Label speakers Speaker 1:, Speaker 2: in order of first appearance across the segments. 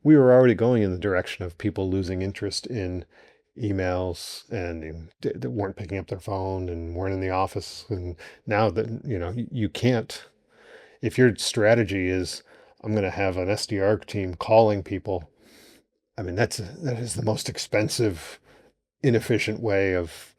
Speaker 1: we were already going in the direction of people losing interest in emails and that weren't picking up their phone and weren't in the office. And now that, you can't, if your strategy is, I'm going to have an SDR team calling people, I mean, that is the most expensive, inefficient way of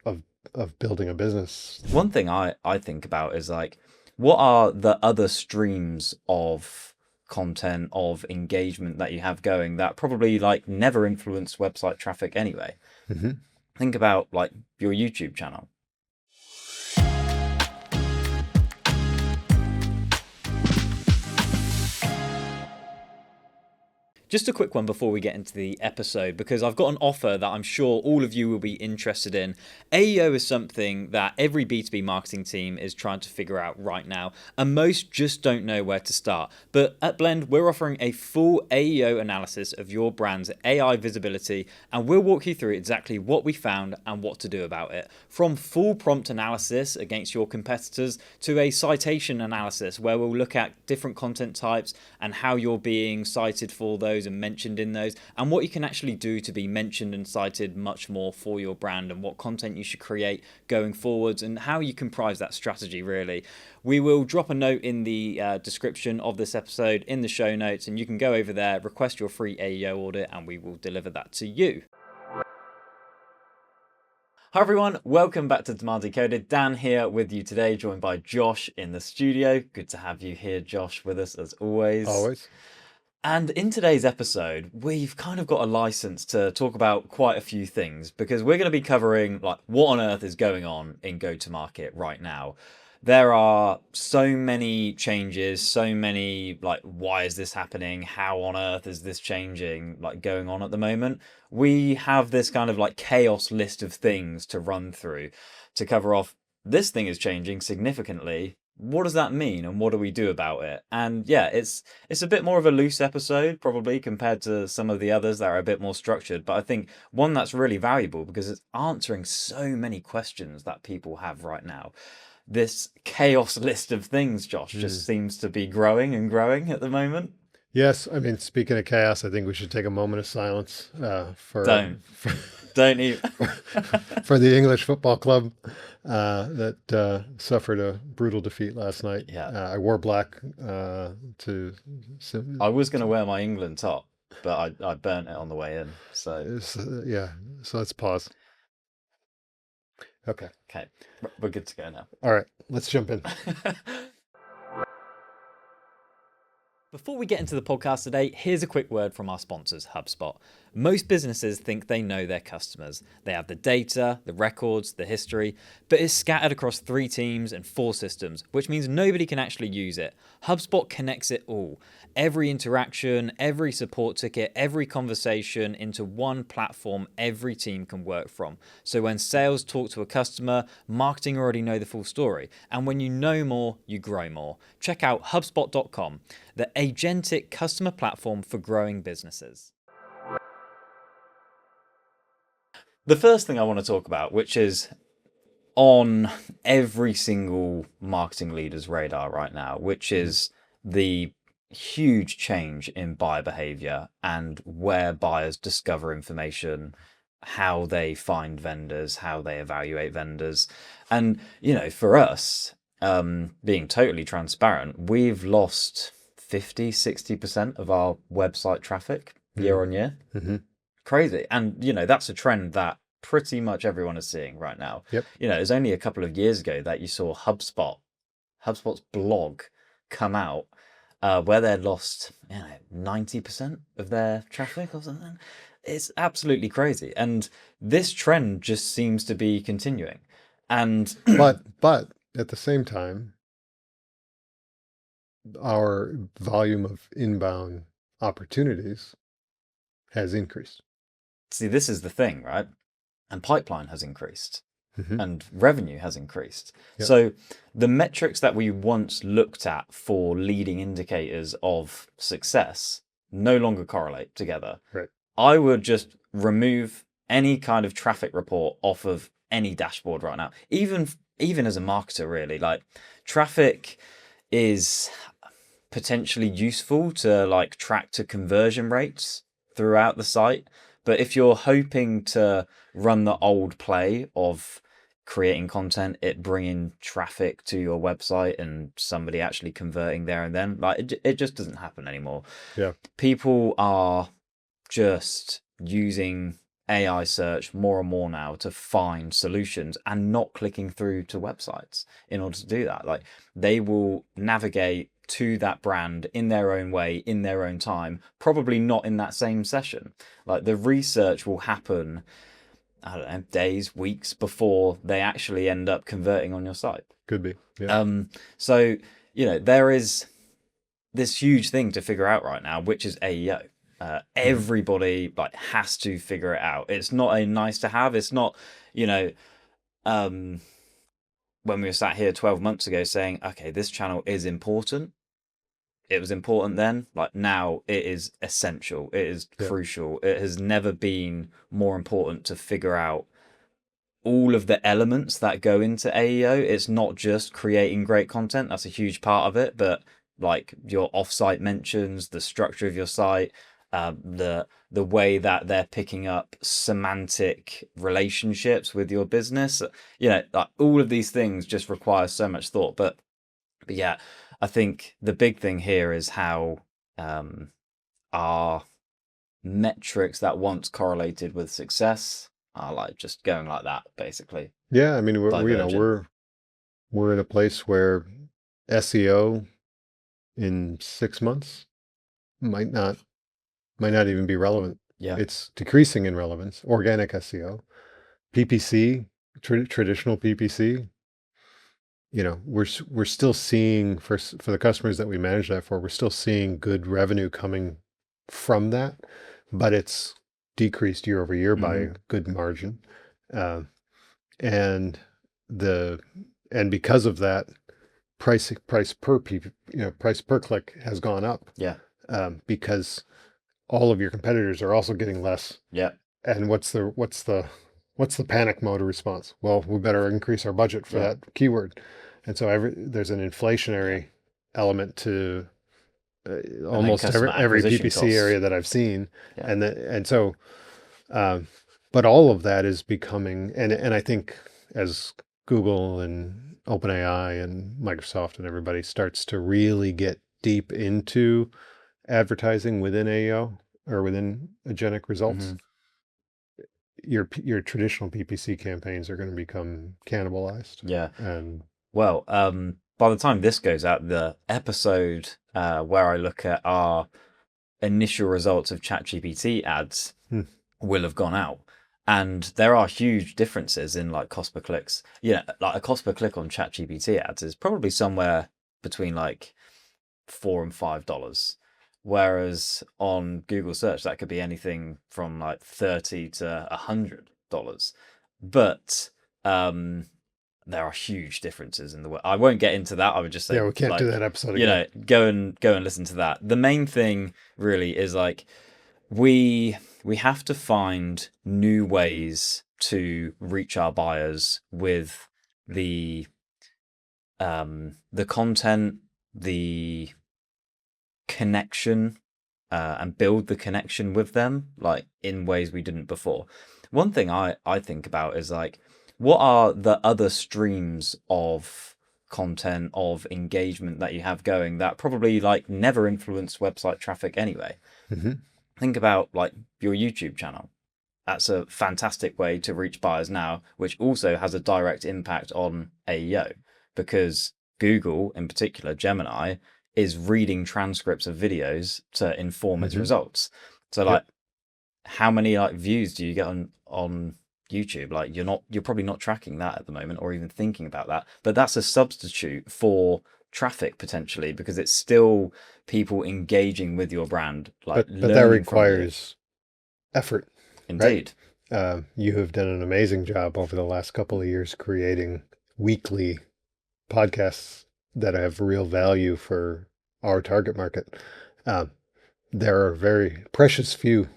Speaker 1: building a business.
Speaker 2: One thing I think about is like, what are the other streams of content, of engagement that you have going that probably like never influence website traffic anyway?
Speaker 1: Mm-hmm.
Speaker 2: Think about like your YouTube channel. Just a quick one before we get into the episode, because I've got an offer that I'm sure all of you will be interested in. AEO is something that every B2B marketing team is trying to figure out right now, and most just don't know where to start. But at Blend, we're offering a full AEO analysis of your brand's AI visibility, and we'll walk you through exactly what we found and what to do about it. From full prompt analysis against your competitors to a citation analysis, where we'll look at different content types and how you're being cited for those and mentioned in those, and what you can actually do to be mentioned and cited much more for your brand, and what content you should create going forwards, and how you comprise that strategy really. We will drop a note in the description of this episode in the show notes, and you can go over there, request your free AEO audit, and we will deliver that to you. Hi everyone, welcome back to Demand Decoded. Dan here with you today, joined by Josh in the studio. Good to have you here, Josh, with us as always.
Speaker 1: Always.
Speaker 2: And in today's episode, we've kind of got a license to talk about quite a few things, because we're going to be covering like what on earth is going on in go-to-market right now. There are so many changes, so many like, why is this happening? How on earth is this changing, like going on at the moment? We have this kind of like chaos list of things to run through to cover off. This thing is changing significantly. What does that mean, and what do we do about it? And yeah, it's a bit more of a loose episode probably compared to some of the others that are a bit more structured, but I think one that's really valuable because it's answering so many questions that people have right now. This chaos list of things, Josh, just seems to be growing and growing at the moment.
Speaker 1: Yes, I mean, speaking of chaos, I think we should take a moment of silence
Speaker 2: Don't even.
Speaker 1: for the English football club that suffered a brutal defeat last night.
Speaker 2: Yeah.
Speaker 1: I wore black to.
Speaker 2: I was going to wear my England top, but I burnt it on the way in. So
Speaker 1: yeah, so let's pause. Okay,
Speaker 2: we're good to go now.
Speaker 1: all right, let's jump in.
Speaker 2: Before we get into the podcast today, here's a quick word from our sponsors, HubSpot. Most businesses think they know their customers. They have the data, the records, the history, but it's scattered across 3 teams and 4 systems, which means nobody can actually use it. HubSpot connects it all. Every interaction, every support ticket, every conversation into one platform every team can work from. So when sales talk to a customer, marketing already know the full story. And when you know more, you grow more. Check out HubSpot.com, the agentic customer platform for growing businesses. The first thing I want to talk about, which is on every single marketing leader's radar right now, which is the huge change in buyer behavior and where buyers discover information, how they find vendors, how they evaluate vendors. And, for us, being totally transparent, we've lost 50-60% of our website traffic year on year.
Speaker 1: Mm-hmm.
Speaker 2: Crazy. And that's a trend that pretty much everyone is seeing right now.
Speaker 1: Yep.
Speaker 2: It was only a couple of years ago that you saw HubSpot's blog come out where they lost 90% of their traffic or something. It's absolutely crazy, and this trend just seems to be continuing. And
Speaker 1: but at the same time, our volume of inbound opportunities has increased.
Speaker 2: See, this is the thing, right? And pipeline has increased.
Speaker 1: Mm-hmm.
Speaker 2: And revenue has increased.
Speaker 1: Yep.
Speaker 2: So the metrics that we once looked at for leading indicators of success no longer correlate together.
Speaker 1: Right.
Speaker 2: I would just remove any kind of traffic report off of any dashboard right now. Even as a marketer, really, like, traffic is potentially useful to like track to conversion rates throughout the site. But if you're hoping to run the old play of creating content, it bringing traffic to your website and somebody actually converting there and then, like it just doesn't happen anymore.
Speaker 1: Yeah.
Speaker 2: People are just using AI search more and more now to find solutions and not clicking through to websites in order to do that. Like they will navigate to that brand in their own way, in their own time, probably not in that same session. Like the research will happen, I don't know, days, weeks before they actually end up converting on your site.
Speaker 1: Could be. Yeah.
Speaker 2: So, there is this huge thing to figure out right now, which is AEO. Everybody like has to figure it out. It's not a nice to have. It's not, when we were sat here 12 months ago saying, okay, this channel is important. It was important then. Like now, it is essential. It is crucial. It has never been more important to figure out all of the elements that go into AEO. It's not just creating great content. That's a huge part of it, but like your offsite mentions, the structure of your site, the way that they're picking up semantic relationships with your business, like all of these things just require so much thought. But yeah, I think the big thing here is how our metrics that once correlated with success are like just going like that, basically.
Speaker 1: Yeah. I mean,
Speaker 2: Divergent.
Speaker 1: we're in a place where SEO in 6 months might not even be relevant.
Speaker 2: Yeah.
Speaker 1: It's decreasing in relevance. Organic SEO, PPC, traditional PPC. We're still seeing for the customers that we manage that for, we're still seeing good revenue coming from that, but it's decreased year over year by a good margin, uh, and because of that, price per price per click has gone up.
Speaker 2: Yeah.
Speaker 1: Because all of your competitors are also getting less.
Speaker 2: Yeah.
Speaker 1: And what's the panic mode response? Well, we better increase our budget for that keyword. And so there's an inflationary element to almost every PPC area that I've seen.
Speaker 2: Yeah.
Speaker 1: And so, but all of that is becoming, and I think as Google and OpenAI and Microsoft and everybody starts to really get deep into advertising within AEO or within agentic results, your traditional PPC campaigns are going to become cannibalized.
Speaker 2: Yeah.
Speaker 1: And
Speaker 2: well, by the time this goes out, the episode where I look at our initial results of ChatGPT ads will have gone out. And there are huge differences in like cost per clicks. Like a cost per click on ChatGPT ads is probably somewhere between like $4 and $5. Whereas on Google search, that could be anything from like $30 to $100. But there are huge differences in the way. I won't get into that. I would just say,
Speaker 1: yeah, we can't
Speaker 2: like,
Speaker 1: do that episode again.
Speaker 2: go and listen to that. The main thing really is like we have to find new ways to reach our buyers with the content, the connection, and build the connection with them like in ways we didn't before. One thing I think about is like, what are the other streams of content, of engagement that you have going that probably like never influence website traffic anyway? Think about like your YouTube channel. That's a fantastic way to reach buyers now, which also has a direct impact on AEO, because Google, in particular Gemini, is reading transcripts of videos to inform its results. So like, how many like views do you get on YouTube? Like you're probably not tracking that at the moment or even thinking about that, but that's a substitute for traffic potentially, because it's still people engaging with your brand, like
Speaker 1: but that requires effort.
Speaker 2: Indeed.
Speaker 1: Right? You have done an amazing job over the last couple of years creating weekly podcasts that have real value for our target market. There are very precious few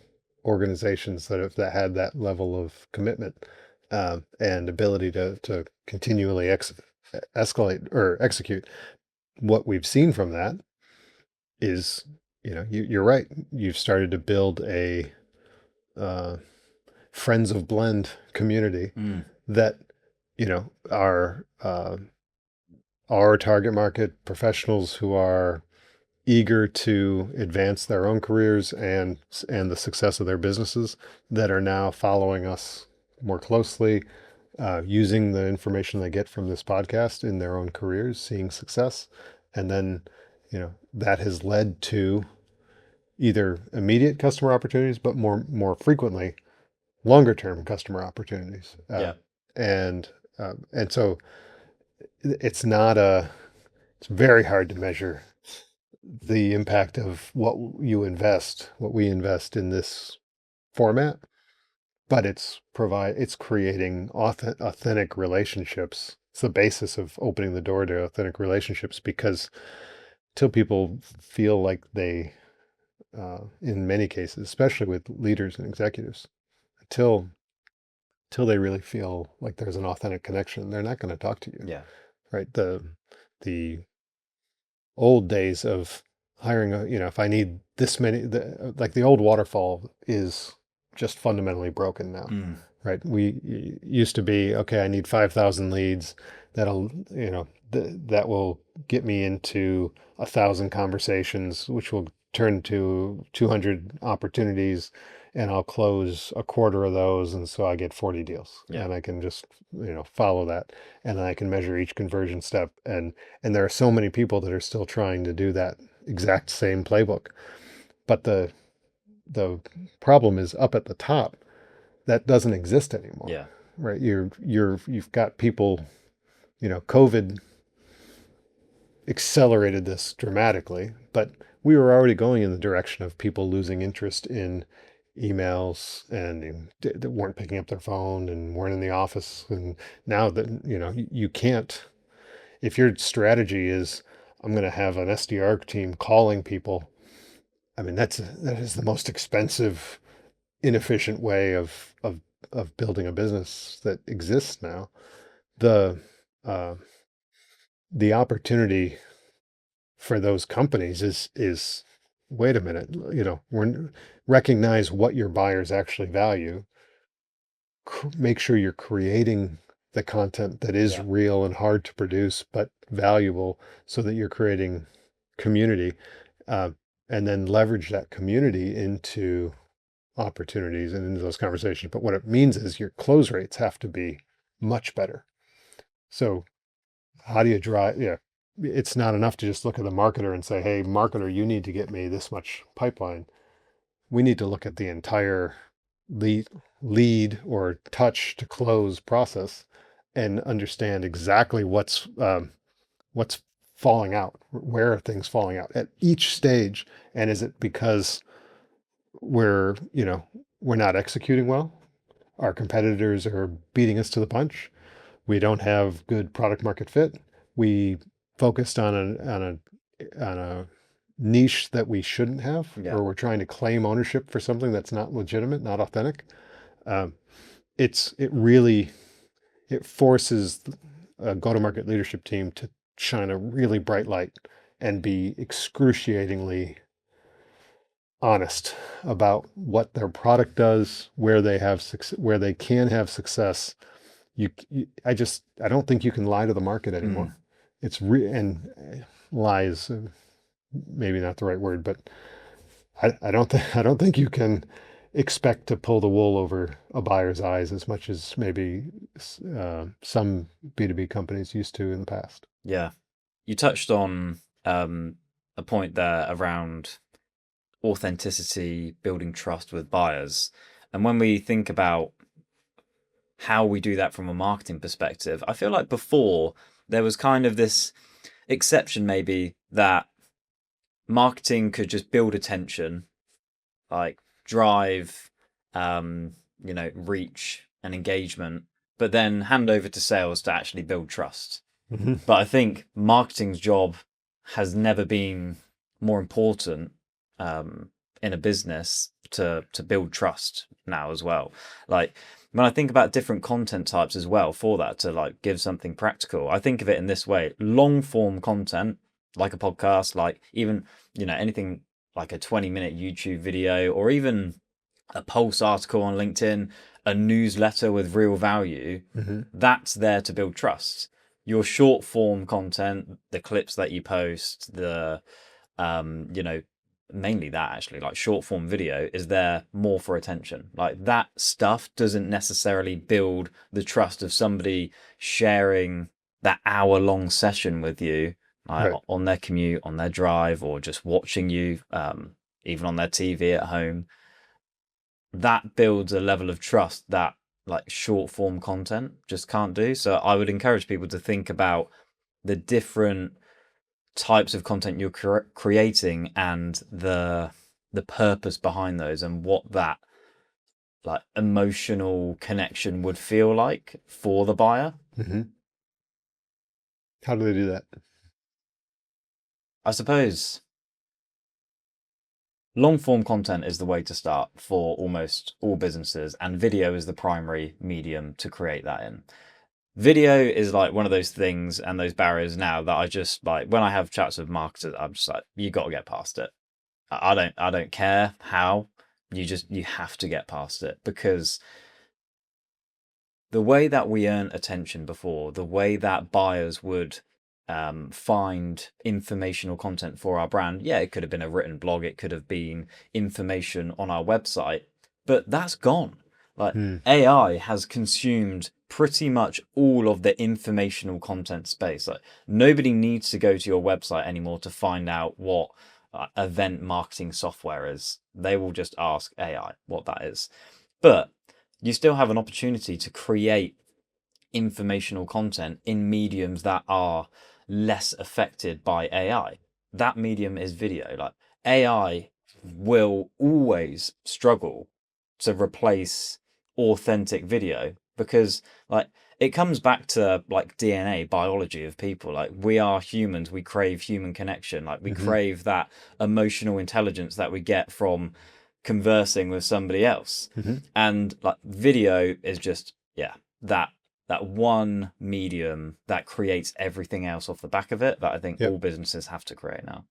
Speaker 1: organizations that had that level of commitment and ability to continually escalate or execute. What we've seen from that is you're right. You've started to build a uh, friends of blend community
Speaker 2: Mm.
Speaker 1: that are our target market professionals who are eager to advance their own careers and the success of their businesses that are now following us more closely, using the information they get from this podcast in their own careers, seeing success, and then that has led to either immediate customer opportunities, but more frequently longer term customer opportunities,
Speaker 2: Yeah.
Speaker 1: and so it's not a it's very hard to measure the impact of what we invest in this format, but it's creating authentic relationships. It's the basis of opening the door to authentic relationships because till people feel like in many cases, especially with leaders and executives, until they really feel like there's an authentic connection, they're not going to talk to you,
Speaker 2: Yeah.
Speaker 1: right? The old days of hiring if I need this many, like the old waterfall is just fundamentally broken now,
Speaker 2: Mm.
Speaker 1: right? Used to be, okay, I need 5,000 leads that'll, that will get me into 1,000 conversations, which will turn to 200 opportunities, and I'll close a quarter of those. And so I get 40 deals,
Speaker 2: Yeah.
Speaker 1: and I can just, follow that, and I can measure each conversion step. And there are so many people that are still trying to do that exact same playbook. But the problem is up at the top. That doesn't exist anymore,
Speaker 2: Yeah.
Speaker 1: right? You've got people, COVID accelerated this dramatically, but we were already going in the direction of people losing interest in emails and that weren't picking up their phone and weren't in the office. And now that, you can't, if your strategy is, I'm going to have an SDR team calling people, I mean, that is the most expensive, inefficient way of building a business that exists now. The uh, the opportunity for those companies is wait a minute, recognize what your buyers actually value, make sure you're creating the content that is
Speaker 2: Yeah.
Speaker 1: real and hard to produce but valuable, so that you're creating community, uh, and then leverage that community into opportunities and into those conversations. But what it means is your close rates have to be much better. So how do you drive? Yeah, it's not enough to just look at the marketer and say, hey, marketer, you need to get me this much pipeline. We need to look at the entire lead or touch to close process and understand exactly what's falling out, where are things falling out at each stage, and is it because we're we're not executing well, our competitors are beating us to the punch, we don't have good product market fit, we focused on a niche that we shouldn't have,
Speaker 2: Yeah.
Speaker 1: or we're trying to claim ownership for something that's not legitimate, not authentic. Um, it forces a go-to-market leadership team to shine a really bright light and be excruciatingly honest about what their product does, where where they can have success. I don't think you can lie to the market
Speaker 2: Mm.
Speaker 1: anymore. And lies, maybe not the right word, but I don't think you can expect to pull the wool over a buyer's eyes as much as maybe some B2B companies used to in the past.
Speaker 2: Yeah. You touched on a point there around authenticity, building trust with buyers. And when we think about how we do that from a marketing perspective, I feel like before there was kind of this exception, maybe, that marketing could just build attention, like drive, reach and engagement, but then hand over to sales to actually build trust.
Speaker 1: Mhm.
Speaker 2: But I think marketing's job has never been more important in a business to build trust now as well. Like when I think about different content types as well for that, to like give something practical, I think of it in this way: long form content, like a podcast, like even anything like a 20-minute YouTube video, or even a Pulse article on LinkedIn, a newsletter with real value, that's there to build trust. Your short form content, the clips that you post, the mainly that, actually, like short form video, is there more for attention. Like that stuff doesn't necessarily build the trust of somebody sharing that hour-long session with you, like
Speaker 1: Right.
Speaker 2: on their commute, on their drive, or just watching you, even on their TV at home. That builds a level of trust that like short form content just can't do. So I would encourage people to think about the different types of content you're creating and the purpose behind those, and what that like emotional connection would feel like for the buyer.
Speaker 1: How do they do that?
Speaker 2: I suppose long form content is the way to start for almost all businesses, and video is the primary medium to create that in. Video is like one of those things and those barriers now that I just like, when I have chats with marketers, I'm just like, you got to get past it. I don't care how, you have to get past it, because the way that we earn attention before, the way that buyers would find informational content for our brand, yeah, it could have been a written blog, it could have been information on our website, but that's gone. Like AI has consumed pretty much all of the informational content space. Like nobody needs to go to your website anymore to find out what event marketing software is. They will just ask AI what that is. But you still have an opportunity to create informational content in mediums that are less affected by AI. That medium is video. Like AI will always struggle to replace authentic video, because like it comes back to like DNA biology of people. Like we are humans, we crave human connection, like we crave that emotional intelligence that we get from conversing with somebody else. And like video is just, yeah, that one medium that creates everything else off the back of it, that I think
Speaker 1: Yep.
Speaker 2: all businesses have to create now.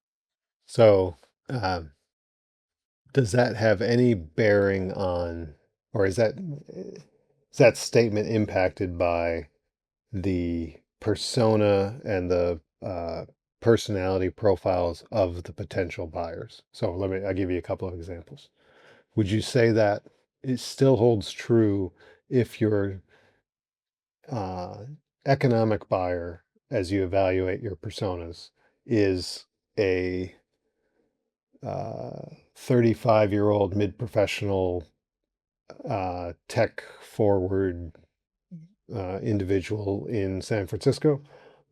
Speaker 1: So, does that have any bearing on, or is that statement impacted by the persona and the personality profiles of the potential buyers? So I'll give you a couple of examples. Would you say that it still holds true if your uh, economic buyer, as you evaluate your personas, is a 35-year-old mid-professional tech forward individual in San Francisco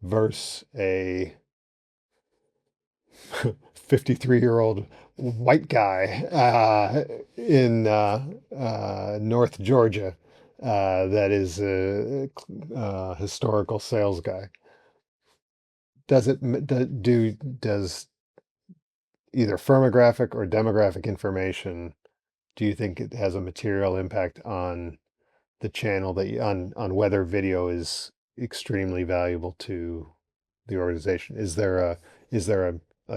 Speaker 1: versus a 53-year-old white guy in North Georgia that is a historical sales guy? Does either firmographic or demographic information, do you think it has a material impact on the channel on whether video is extremely valuable to the organization? Is there a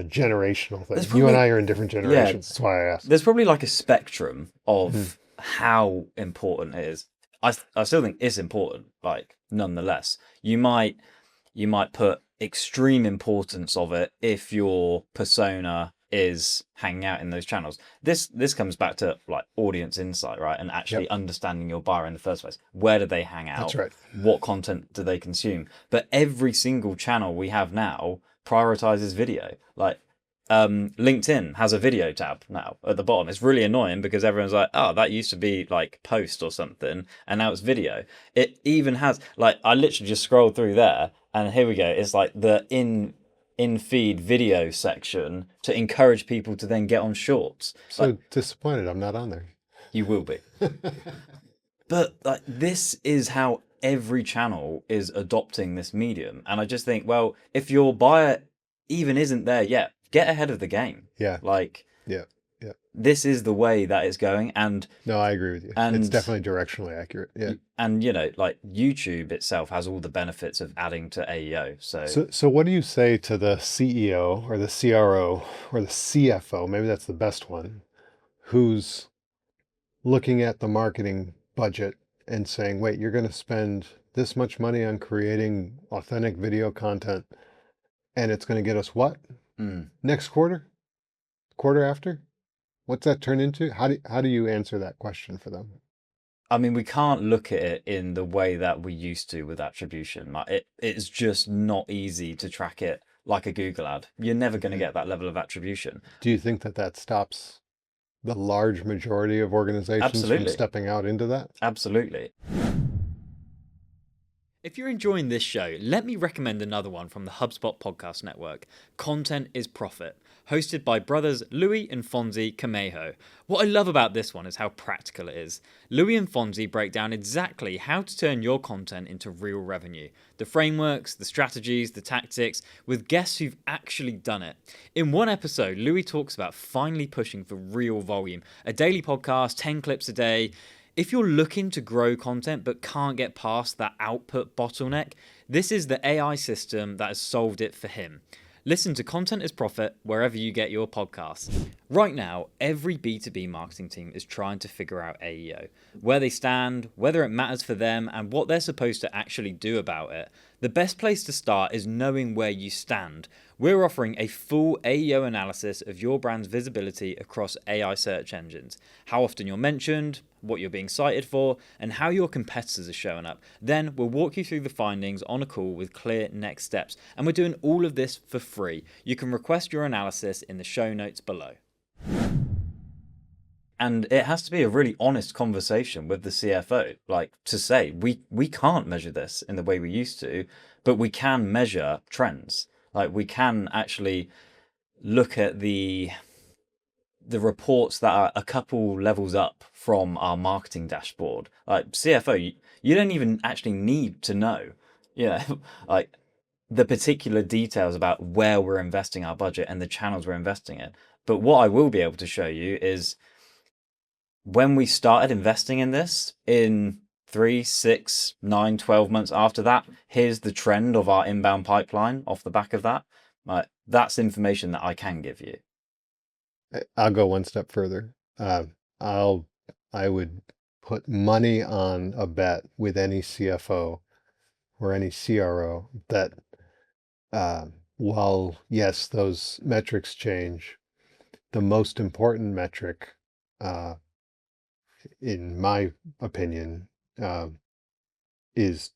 Speaker 1: generational
Speaker 2: There's
Speaker 1: thing? You and
Speaker 2: probably,
Speaker 1: I are in different
Speaker 2: yeah,
Speaker 1: generations. That's why I asked.
Speaker 2: there's probably like a spectrum
Speaker 1: Mhm.
Speaker 2: of how important it is. I still think it's important, like nonetheless. You might put extreme importance of it if your persona is hanging out in those channels. This comes back to like audience insight, right? And
Speaker 1: Yep,
Speaker 2: actually understanding your buyer in the first place. Where do they hang
Speaker 1: that's
Speaker 2: out?
Speaker 1: right.
Speaker 2: What content do they consume? But every single channel we have now prioritizes video. Like LinkedIn has a video tab now at the bottom. It's really annoying because everyone's like, oh, that used to be like post or something, and now it's video. It even has, like, I literally just scrolled through there, and here we go. It's like the in feed video section to encourage people to then get on shorts. Like,
Speaker 1: So disappointed I'm not on there.
Speaker 2: you will be. But like this is how every channel is adopting this medium. And I just think, well, if your buyer even isn't there yet, get ahead of the game.
Speaker 1: Yeah,
Speaker 2: Like
Speaker 1: yeah, yeah.
Speaker 2: this is the way that it's going. And
Speaker 1: No, I agree with you. It's definitely directionally accurate. Yeah.
Speaker 2: And like YouTube itself has all the benefits of adding to AEO.
Speaker 1: So what do you say to the CEO or the CRO or the CFO? Maybe that's the best one, who's looking at the marketing budget and saying, wait, you're going to spend this much money on creating authentic video content, and it's going to get us what? Next quarter? Quarter after? What's that turn into? How do you answer that question for them?
Speaker 2: I mean, we can't look at it in the way that we used to with attribution. Like it's just not easy to track it like a Google ad. You're never going to get that level of attribution.
Speaker 1: Do you think that that stops the large majority of organizations from stepping out into that?
Speaker 2: Absolutely. If you're enjoying this show, let me recommend another one from the HubSpot podcast network, Content is Profit, hosted by brothers Louis and Fonzie Camejo. What I love about this one is how practical it is. Louis and Fonzie break down exactly how to turn your content into real revenue, the frameworks, the strategies, the tactics, with guests who've actually done it. In one episode, Louis talks about finally pushing for real volume, a daily podcast, 10 clips a day. If you're looking to grow content but can't get past that output bottleneck, this is the AI system that has solved it for him. Listen to Content is Profit wherever you get your podcasts. Right now, every B2B marketing team is trying to figure out AEO, where they stand, whether it matters for them, and what they're supposed to actually do about it. The best place to start is knowing where you stand. We're offering a full AEO analysis of your brand's visibility across AI search engines, how often you're mentioned, what you're being cited for, and how your competitors are showing up. Then we'll walk you through the findings on a call with clear next steps. And we're doing all of this for free. You can request your analysis in the show notes below. And it has to be a really honest conversation with the CFO, like to say, we can't measure this in the way we used to, but we can measure trends. Like we can actually look at the reports that are a couple levels up from our marketing dashboard. Like CFO, you don't even actually need to know, like the particular details about where we're investing our budget and the channels we're investing in. But what I will be able to show you is when we started investing in this in 3, 6, 9, 12 months after that, here's the trend of our inbound pipeline off the back of that. That's information that I can give you.
Speaker 1: I'll go one step further. I would put money on a bet with any CFO or any CRO that while yes, those metrics change, the most important metric, in my opinion, is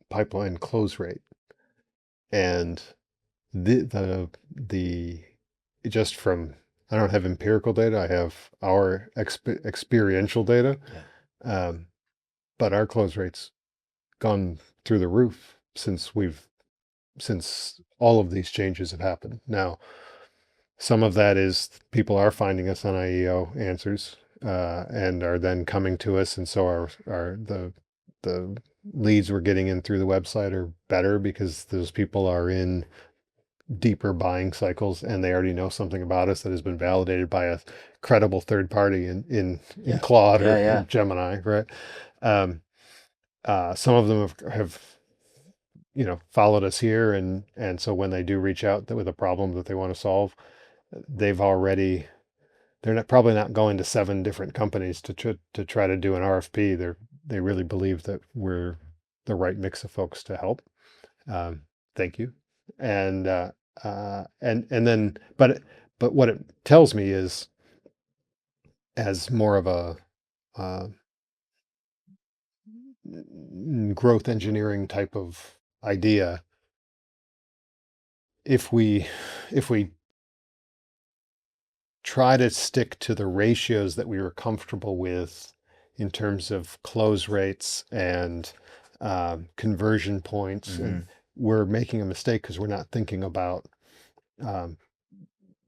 Speaker 1: pipeline close rate, and the just from, I don't have empirical data. I have our experiential data.
Speaker 2: Yeah.
Speaker 1: But our close rate's gone through the roof since all of these changes have happened. Now, some of that is people are finding us on IEO answers, and are then coming to us, and so the leads we're getting in through the website are better because those people are in deeper buying cycles and they already know something about us that has been validated by a credible third party in Claude or Gemini, right? Some of them have followed us here, and so when they do reach out with a problem that they want to solve, they're probably not going to 7 different companies to try to do an RFP. They really believe that we're the right mix of folks to help. Thank you. And then, but what it tells me is, as more of a growth engineering type of idea, if we try to stick to the ratios that we were comfortable with in terms of close rates and conversion points, and we're making a mistake because we're not thinking about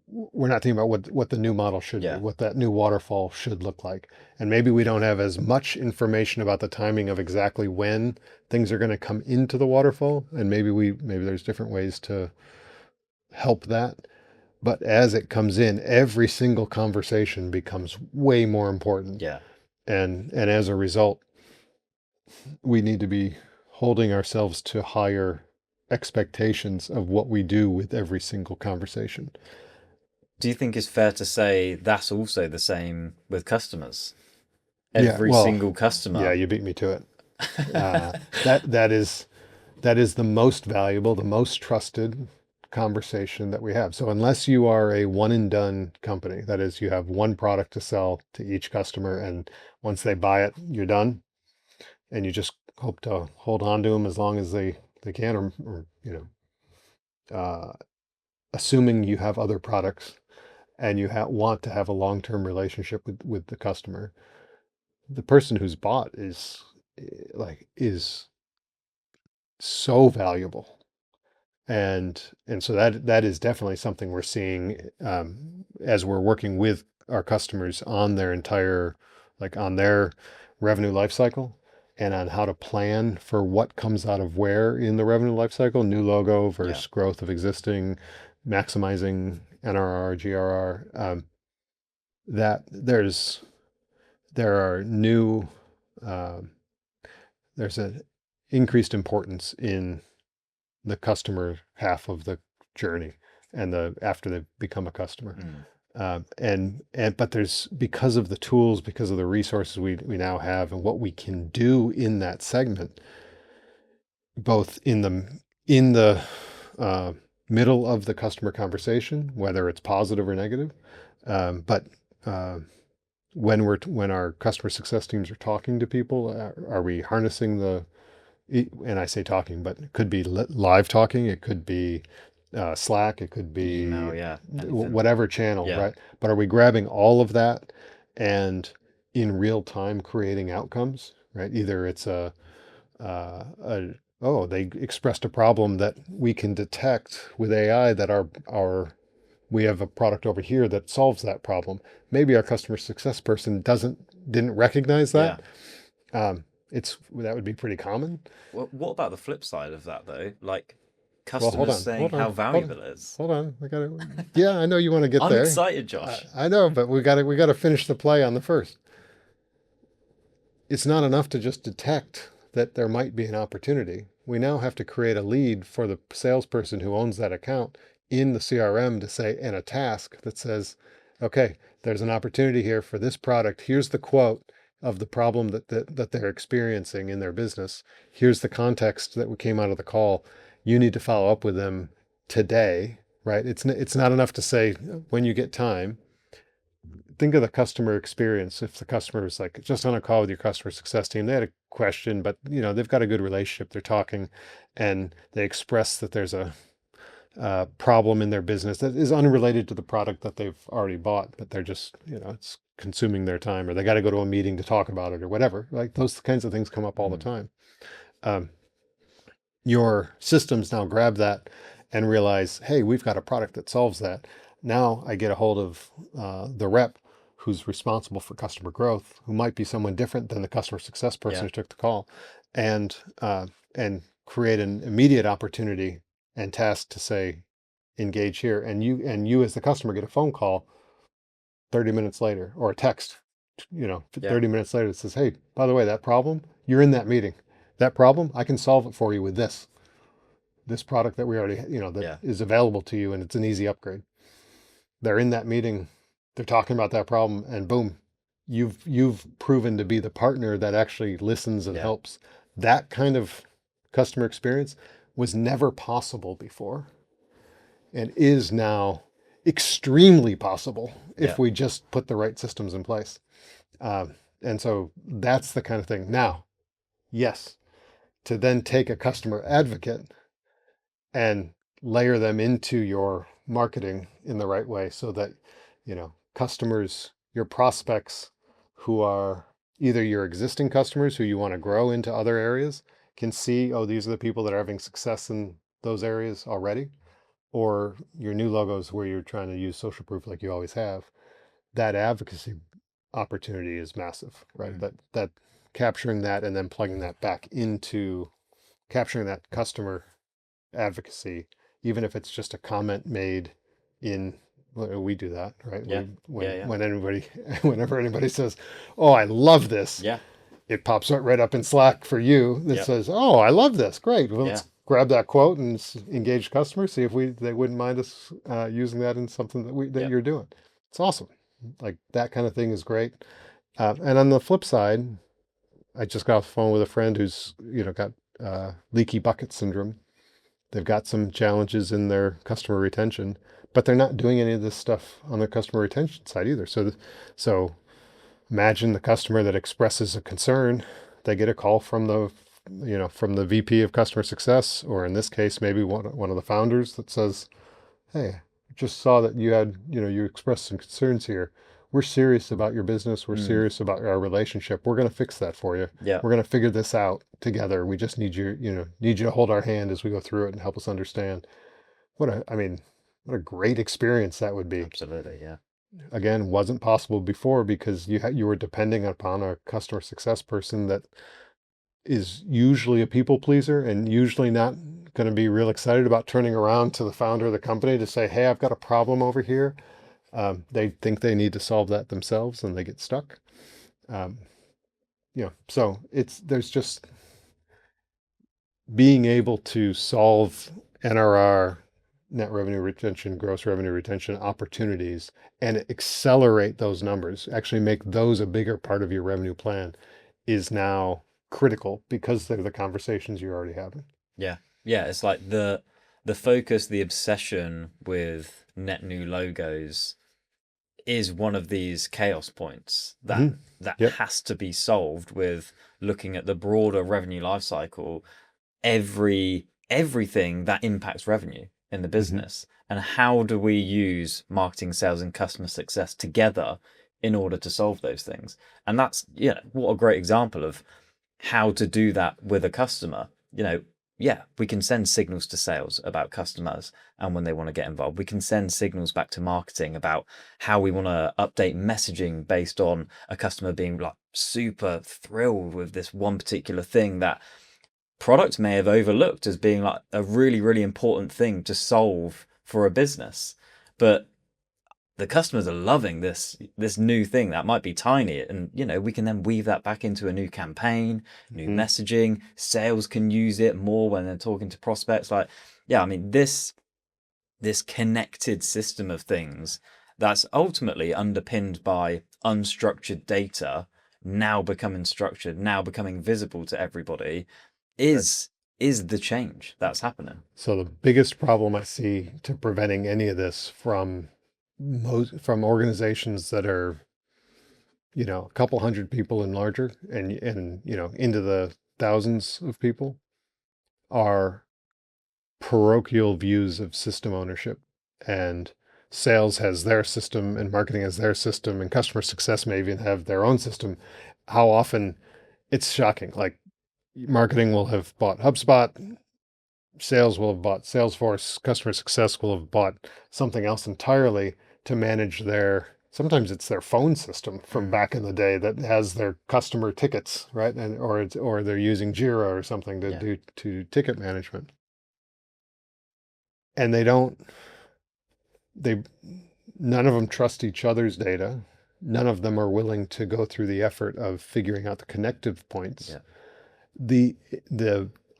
Speaker 1: what the new model should be, what that new waterfall should look like. And maybe we don't have as much information about the timing of exactly when things are going to come into the waterfall, and maybe there's different ways to help that. But as it comes in, every single conversation becomes way more important.
Speaker 2: Yeah.
Speaker 1: And as a result, we need to be holding ourselves to higher expectations of what we do with every single conversation.
Speaker 2: Do you think it's fair to say that's also the same with customers?
Speaker 1: Yeah,
Speaker 2: Every
Speaker 1: well,
Speaker 2: single
Speaker 1: yeah,
Speaker 2: customer.
Speaker 1: you beat me to it. That is the most valuable, the most trusted conversation that we have. So unless you are a one and done company, that is, you have one product to sell to each customer, and once they buy it, you're done, and you just hope to hold on to them as long as they can, or assuming you have other products and you want to have a long-term relationship with the customer, the person who's bought is so valuable. And so that is definitely something we're seeing, as we're working with our customers on their entire, like on their revenue life cycle, and on how to plan for what comes out of where in the revenue life cycle, new logo
Speaker 2: Yeah.
Speaker 1: versus growth of existing, maximizing NRR, GRR. That there are new, um, there's an increased importance in the customer half of the journey, and the after they've become a customer.
Speaker 2: Mm.
Speaker 1: And but there's, because of the tools, because of the resources we now have, and what we can do in that segment, both in the uh, middle of the customer conversation, whether it's positive or negative, but uh, when our customer success teams are talking to people, are we harnessing and I say talking, but it could be live talking, it could be Slack, it could be
Speaker 2: Email, yeah. Anything.
Speaker 1: whatever channel,
Speaker 2: Yeah.
Speaker 1: right? But are we grabbing all of that and in real time creating outcomes, right? Either it's oh, they expressed a problem that we can detect with AI, that our we have a product over here that solves that problem. Maybe our customer success person didn't recognize
Speaker 2: Yeah.
Speaker 1: that. That would be pretty common.
Speaker 2: Well, what about the flip side of that though? Like
Speaker 1: Well, hold
Speaker 2: customers
Speaker 1: on,
Speaker 2: saying
Speaker 1: hold
Speaker 2: how
Speaker 1: on, hold on,
Speaker 2: valuable it is.
Speaker 1: hold on. I gotta. Yeah, I know you want to get
Speaker 2: I'm
Speaker 1: there.
Speaker 2: excited,
Speaker 1: I,
Speaker 2: Josh.
Speaker 1: I know, but we gotta finish the play on the first. It's not enough to just detect that there might be an opportunity. We now have to create a lead for the salesperson who owns that account in the CRM to say, and a task that says, okay, there's an opportunity here for this product. Here's the quote of the problem that they're experiencing in their business. Here's the context that came out of the call. You need to follow up with them today, right? It's not enough to say when you get time. Think of the customer experience. If the customer is like just on a call with your customer success team, they had a question, but they've got a good relationship. They're talking, and they express that there's a problem in their business that is unrelated to the product that they've already bought, but they're just it's consuming their time, or they got to go to a meeting to talk about it, or whatever. Like those kinds of things come up all the
Speaker 2: Mm.
Speaker 1: time. Um, your systems now grab that and realize, hey, we've got a product that solves that. Now I get a hold of the rep who's responsible for customer growth, who might be someone different than the customer success person
Speaker 2: Yeah.
Speaker 1: who took the call, and and create an immediate opportunity and task to say, engage here. And you as the customer get a phone call 30 minutes later, or a text,
Speaker 2: Yeah.
Speaker 1: 30 minutes later that says, hey, by the way, that problem, you're in that meeting. That problem, I can solve it for you with this product that we already, that
Speaker 2: Yeah.
Speaker 1: is available to you, and it's an easy upgrade. They're in that meeting, they're talking about that problem, and boom, you've proven to be the partner that actually listens and
Speaker 2: Yeah.
Speaker 1: helps. That kind of customer experience was never possible before, and is now extremely possible if
Speaker 2: Yeah.
Speaker 1: we just put the right systems in place. And so that's the kind of thing. Now, yes, to then take a customer advocate and layer them into your marketing in the right way, so that customers, your prospects, who are either your existing customers who you want to grow into other areas, can see, oh, these are the people that are having success in those areas already, or your new logos where you're trying to use social proof like you always have. That advocacy opportunity is massive, right?
Speaker 2: Mm.
Speaker 1: That capturing that and then plugging that back into capturing that customer advocacy, even if it's just a comment made in We do that, right?
Speaker 3: Yeah. Yeah.
Speaker 1: Whenever anybody says, "Oh, I love this,"
Speaker 3: Yeah.
Speaker 1: it pops right up in Slack for you that
Speaker 3: Yep.
Speaker 1: says, "Oh, I love this. Great. Well,
Speaker 3: Yeah.
Speaker 1: let's grab that quote and engage customers. See if they wouldn't mind us using that in something that
Speaker 3: Yep.
Speaker 1: you're doing." It's awesome. Like that kind of thing is great. And on the flip side, I just got off the phone with a friend who's got leaky bucket syndrome. They've got some challenges in their customer retention, but they're not doing any of this stuff on the customer retention side either. So imagine the customer that expresses a concern. They get a call from the VP of customer success, or in this case, maybe one of the founders that says, "Hey, I just saw that you expressed some concerns here. We're serious about your business. We're serious about our relationship. We're going to fix that for you.
Speaker 3: Yeah.
Speaker 1: We're going to figure this out together. We just need you to hold our hand as we go through it and help us understand." What a great experience that would be.
Speaker 3: Absolutely. Yeah.
Speaker 1: Again, wasn't possible before because you were depending upon a customer success person that is usually a people pleaser and usually not going to be real excited about turning around to the founder of the company to say, "Hey, I've got a problem over here." They think they need to solve that themselves and they get stuck. Um, so there's just being able to solve NRR, net revenue retention, gross revenue retention opportunities and accelerate those numbers, actually make those a bigger part of your revenue plan is now critical because they're the conversations you're already having.
Speaker 3: Yeah. Yeah. It's like the focus, the obsession with net new logos is one of these chaos points that
Speaker 1: Yep.
Speaker 3: has to be solved with looking at the broader revenue lifecycle, everything that impacts revenue in the business, and how do we use marketing, sales, and customer success together in order to solve those things. And that's what a great example of how to do that with a customer. Yeah, we can send signals to sales about customers and when they want to get involved. We can send signals back to marketing about how we want to update messaging based on a customer being like super thrilled with this one particular thing that product may have overlooked as being like a really, really important thing to solve for a business. But the customers are loving this new thing that might be tiny, and we can then weave that back into a new campaign, new messaging. Sales can use it more when they're talking to prospects. Like, yeah, I mean, this connected system of things that's ultimately underpinned by unstructured data now becoming structured, now becoming visible to everybody, is the change that's happening.
Speaker 1: So the biggest problem I see to preventing any of this from organizations that are, a couple hundred people and larger and into the thousands of people are parochial views of system ownership. And sales has their system and marketing has their system and customer success may even have their own system. How often it's shocking. Like marketing will have bought HubSpot, sales will have bought Salesforce, customer success will have bought something else entirely to manage sometimes it's their phone system from back in the day that has their customer tickets, right? And or they're using Jira or something to do ticket management. And none of them trust each other's data. None of them are willing to go through the effort of figuring out the connective points.
Speaker 3: Yeah.
Speaker 1: The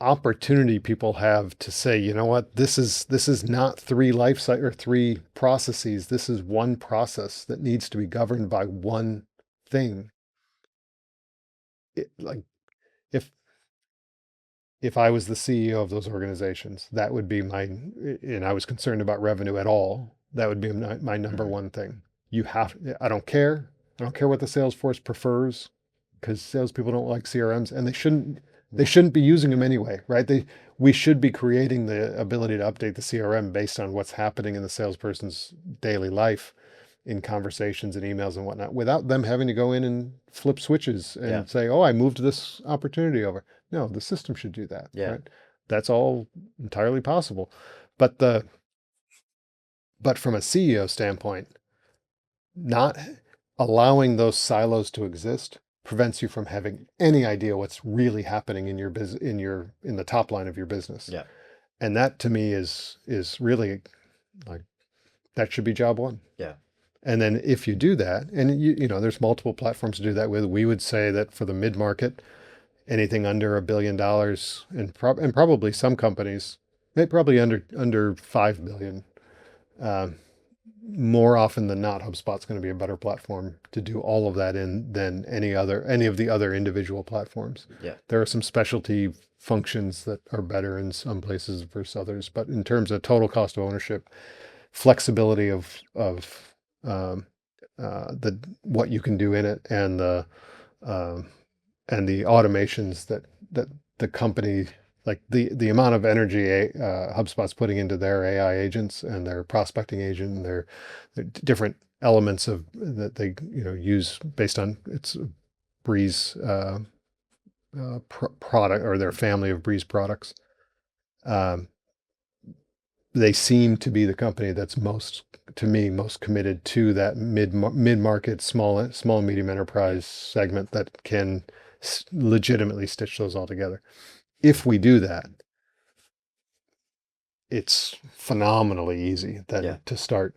Speaker 1: opportunity people have to say, you know what, this is not three or three processes. This is one process that needs to be governed by one thing. Like if I was the CEO of those organizations, that would be and I was concerned about revenue at all, that would be my number one thing. I don't care. I don't care what the Salesforce prefers because salespeople don't like CRMs and they shouldn't be using them anyway, right? We should be creating the ability to update the CRM based on what's happening in the salesperson's daily life in conversations and emails and whatnot without them having to go in and flip switches and say, "Oh, I moved this opportunity over." No, the system should do that.
Speaker 3: Yeah.
Speaker 1: Right? That's all entirely possible. But from a CEO standpoint, not allowing those silos to exist prevents you from having any idea what's really happening in your business, in the top line of your business.
Speaker 3: Yeah.
Speaker 1: And that to me is really like That should be job one.
Speaker 3: Yeah.
Speaker 1: And then if you do that, and there's multiple platforms to do that with, we would say that for the mid-market, anything under $1 billion, and probably some companies, probably under 5 million, more often than not, HubSpot's going to be a better platform to do all of that in than any of the other individual platforms.
Speaker 3: Yeah.
Speaker 1: There are some specialty functions that are better in some places versus others, but in terms of total cost of ownership, flexibility of the what you can do in it, and the automations that the company, like the amount of energy HubSpot's putting into their AI agents and their prospecting agent and their different elements of that they use based on its Breeze product, or their family of Breeze products. They seem to be the company that's most committed to that mid-market, small and medium enterprise segment that can legitimately stitch those all together. If we do that, it's phenomenally easy then to start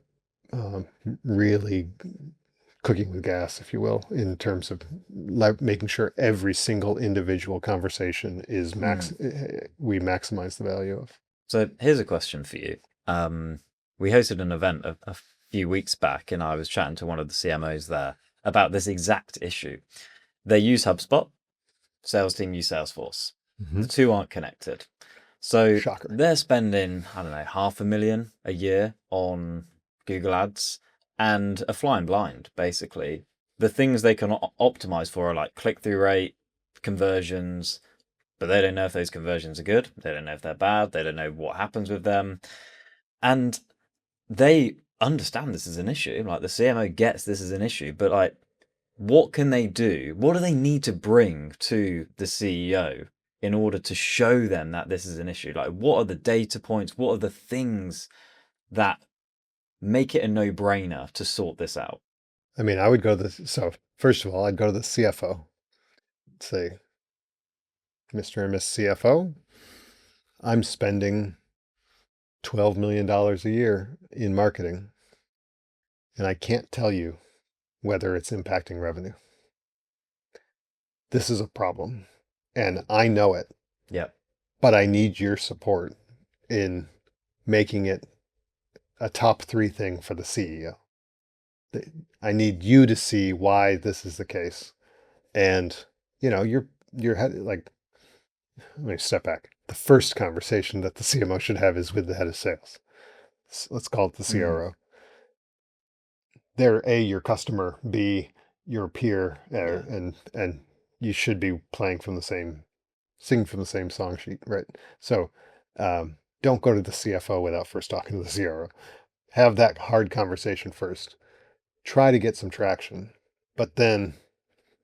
Speaker 1: really cooking with gas, if you will, in terms of making sure every single individual conversation is we maximize the value of.
Speaker 3: So here's a question for you. We hosted an event a few weeks back, and I was chatting to one of the CMOs there about this exact issue. They use HubSpot, sales team use Salesforce. The two aren't connected. So
Speaker 1: Shocker.
Speaker 3: They're spending, I don't know, $500,000 a year on Google Ads and are flying blind, basically. The things they can optimize for are like click-through rate, conversions, but they don't know if those conversions are good. They don't know if they're bad. They don't know what happens with them. And they understand this is an issue. Like, the CMO gets this is an issue, but like, what can they do? What do they need to bring to the CEO in order to show them that this is an issue? Like, what are the data points? What are the things that make it a no-brainer to sort this out?
Speaker 1: I mean, I would go so first of all, I'd go to the CFO. Say, Mr. and Miss CFO, I'm spending $12 million a year in marketing, and I can't tell you whether it's impacting revenue. This is a problem, and I know it.
Speaker 3: Yeah.
Speaker 1: But I need your support in making it a top 3 thing for the CEO. I need you to see why this is the case. And, you're like, let me step back. The first conversation that the CMO should have is with the head of sales. Let's call it the CRO. They're A, your customer, B, your peer, and you should be singing from the same song sheet, right? So don't go to the CFO without first talking to the CRO. Have that hard conversation first. Try to get some traction, but then,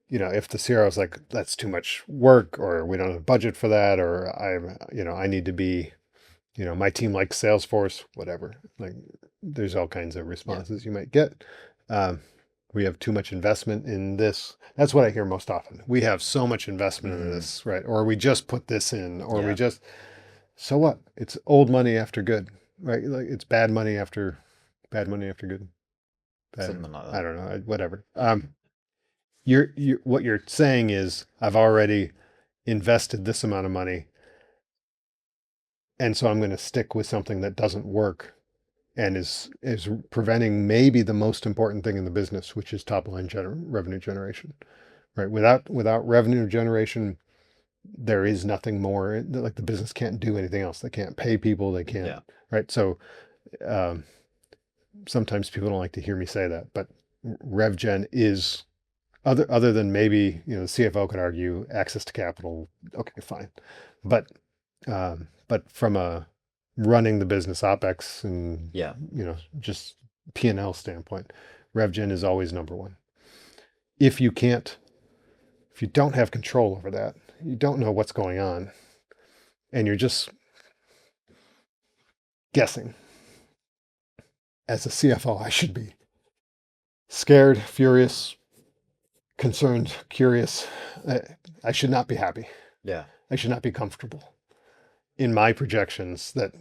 Speaker 1: if the CRO is like, that's too much work, or we don't have budget for that, or I need to be, my team likes Salesforce, whatever. Like, there's all kinds of responses you might get. We have too much investment in this. That's what I hear most often. We have so much investment in this, right? Or we just put this in, or we just, so what? It's old money after good, right? Like, it's bad money after good.
Speaker 3: Something like that.
Speaker 1: I don't know, whatever. What you're saying is, I've already invested this amount of money, and so I'm going to stick with something that doesn't work and is preventing maybe the most important thing in the business, which is top line revenue generation, right? Without revenue generation, there is nothing more. Like, the business can't do anything else. They can't pay people. They can't, right? So sometimes people don't like to hear me say that, but rev gen is, other than maybe, the CFO could argue access to capital. Okay, fine. But from a running the business OpEx and, just P&L standpoint, rev gen is always number one. If you don't have control over that, you don't know what's going on, and you're just guessing, as a CFO, I should be scared, furious, concerned, curious. I should not be happy.
Speaker 3: Yeah.
Speaker 1: I should not be comfortable. in my projections that,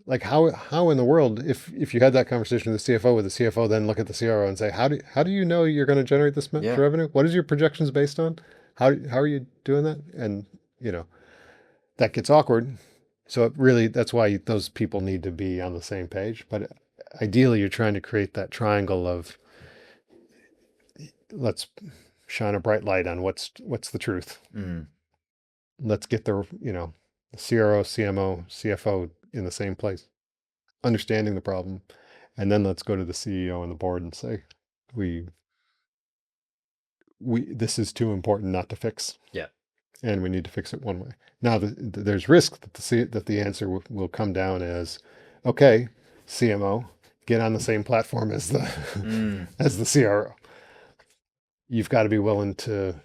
Speaker 1: like how in the world, if you had that conversation with the CFO, with the CFO, then look at the CRO and say, how do you know you're going to generate this much
Speaker 3: Yeah.
Speaker 1: revenue? What is your projections based on? How are you doing that? And, that gets awkward. So that's why those people need to be on the same page. But ideally, you're trying to create that triangle of, let's shine a bright light on what's the truth.
Speaker 3: Mm.
Speaker 1: Let's get the CRO, CMO, CFO in the same place, understanding the problem, and then let's go to the CEO and the board and say, we this is too important not to fix.
Speaker 3: Yeah.
Speaker 1: And we need to fix it one way. Now, there's risk that the answer will come down as, okay, CMO, get on the same platform as the as the CRO. You've got to be willing to,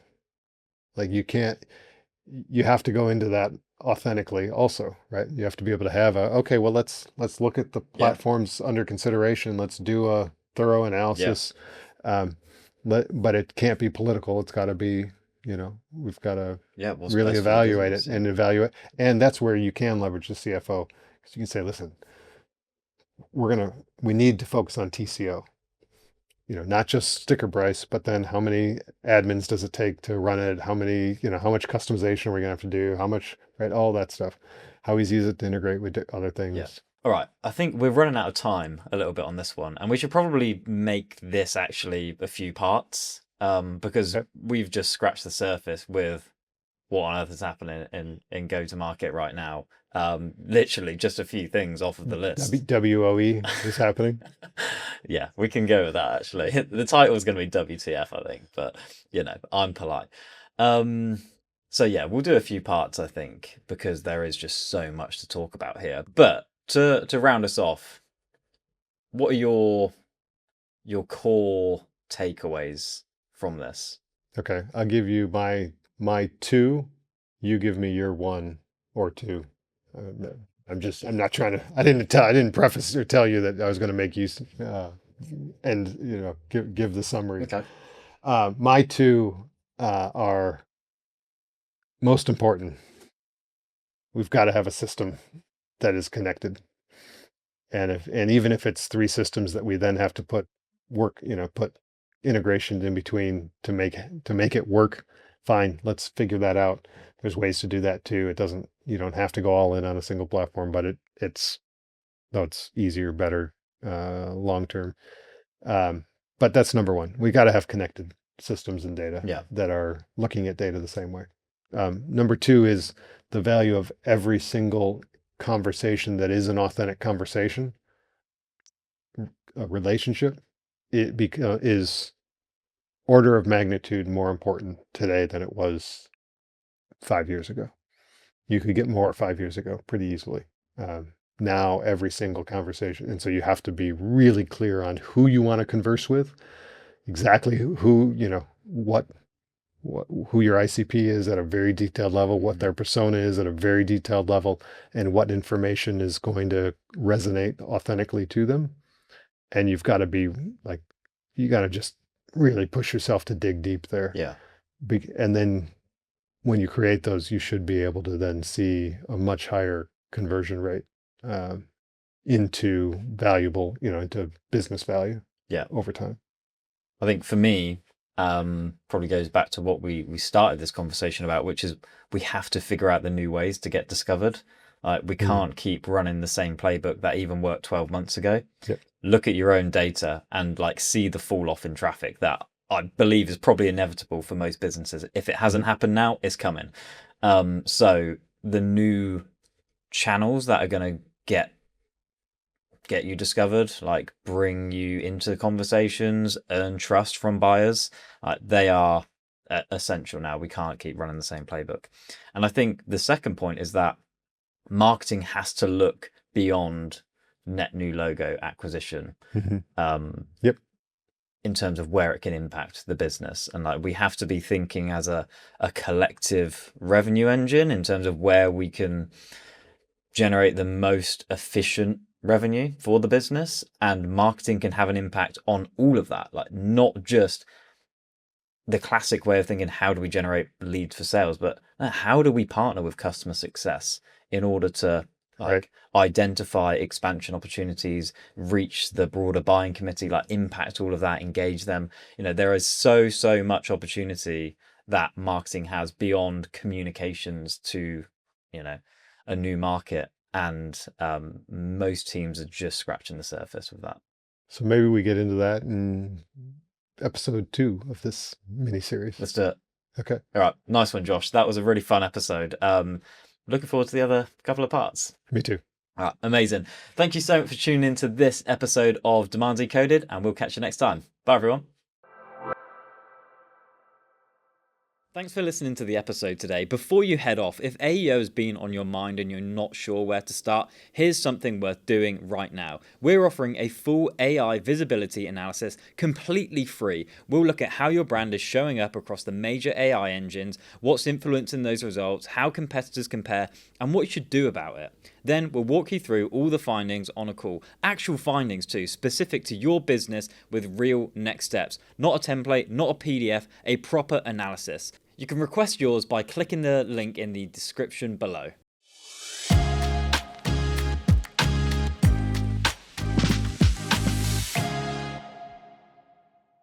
Speaker 1: like, you have to go into that authentically also, right? You have to be able to have okay, well, let's look at the platforms under consideration. Let's do a thorough analysis. But it can't be political. It's got to be, we've got to really evaluate it and evaluate. And that's where you can leverage the CFO, because you can say, listen, we need to focus on TCO. Not just sticker price, but then how many admins does it take to run it? How many, how much customization are we gonna have to do? How much, right? All that stuff. How easy is it to integrate with other things?
Speaker 3: Yes. All right. I think we're running out of time a little bit on this one, and we should probably make this actually a few parts, because we've just scratched the surface with what on earth is happening in go-to-market right now. Literally just a few things off of the list.
Speaker 1: WOE is happening.
Speaker 3: Yeah, we can go with that actually. The title is going to be WTF, I think, but I'm polite. So yeah, we'll do a few parts, I think, because there is just so much to talk about here. But to round us off, what are your core takeaways from this?
Speaker 1: Okay, I'll give you my two. You give me your one or two. I'm not trying to. I didn't preface or tell you that I was going to make you and give the summary.
Speaker 3: Okay.
Speaker 1: My two are most important. We've got to have a system that is connected, and even if it's three systems that we then have to put integrations in between to make it work. Fine, let's figure that out. There's ways to do that too. You don't have to go all in on a single platform, but it's easier, better, long term. But that's number one. We got to have connected systems and data that are looking at data the same way. Number two is the value of every single conversation that is an authentic conversation, a relationship. It is order of magnitude more important today than it was 5 years ago. You could get more 5 years ago pretty easily. Now every single conversation, and so you have to be really clear on who you want to converse with, exactly who who your ICP is at a very detailed level, what their persona is at a very detailed level, and what information is going to resonate authentically to them. And you've got to be like, you got to just really push yourself to dig deep there.
Speaker 3: Yeah.
Speaker 1: And then when you create those, you should be able to then see a much higher conversion rate into valuable, into business value over time.
Speaker 3: I think for me, probably goes back to what we started this conversation about, which is we have to figure out the new ways to get discovered. We can't keep running the same playbook that even worked 12 months ago.
Speaker 1: Yep.
Speaker 3: Look at your own data and see the fall off in traffic that I believe is probably inevitable for most businesses. If it hasn't happened now, it's coming. So the new channels that are going to get you discovered, bring you into conversations, earn trust from buyers, they are essential now. We can't keep running the same playbook. And I think the second point is that marketing has to look beyond net new logo acquisition. In terms of where it can impact the business. And we have to be thinking as a collective revenue engine in terms of where we can generate the most efficient revenue for the business, and marketing can have an impact on all of that, not just the classic way of thinking, how do we generate leads for sales, but how do we partner with customer success in order to like identify expansion opportunities, reach the broader buying committee, like impact all of that, engage them. There is so much opportunity that marketing has beyond communications to, a new market. And most teams are just scratching the surface with that.
Speaker 1: So maybe we get into that in episode 2 of this mini series.
Speaker 3: Let's do it.
Speaker 1: Okay.
Speaker 3: All right. Nice one, Josh. That was a really fun episode. Looking forward to the other couple of parts.
Speaker 1: Me too.
Speaker 3: All right. Amazing. Thank you so much for tuning into this episode of Demand Decoded, and we'll catch you next time. Bye, everyone.
Speaker 2: Thanks for listening to the episode today. Before you head off, if AEO has been on your mind and you're not sure where to start, here's something worth doing right now. We're offering a full AI visibility analysis completely free. We'll look at how your brand is showing up across the major AI engines, what's influencing those results, how competitors compare, and what you should do about it. Then we'll walk you through all the findings on a call. Actual findings too, specific to your business with real next steps. Not a template, not a PDF, a proper analysis. You can request yours by clicking the link in the description below.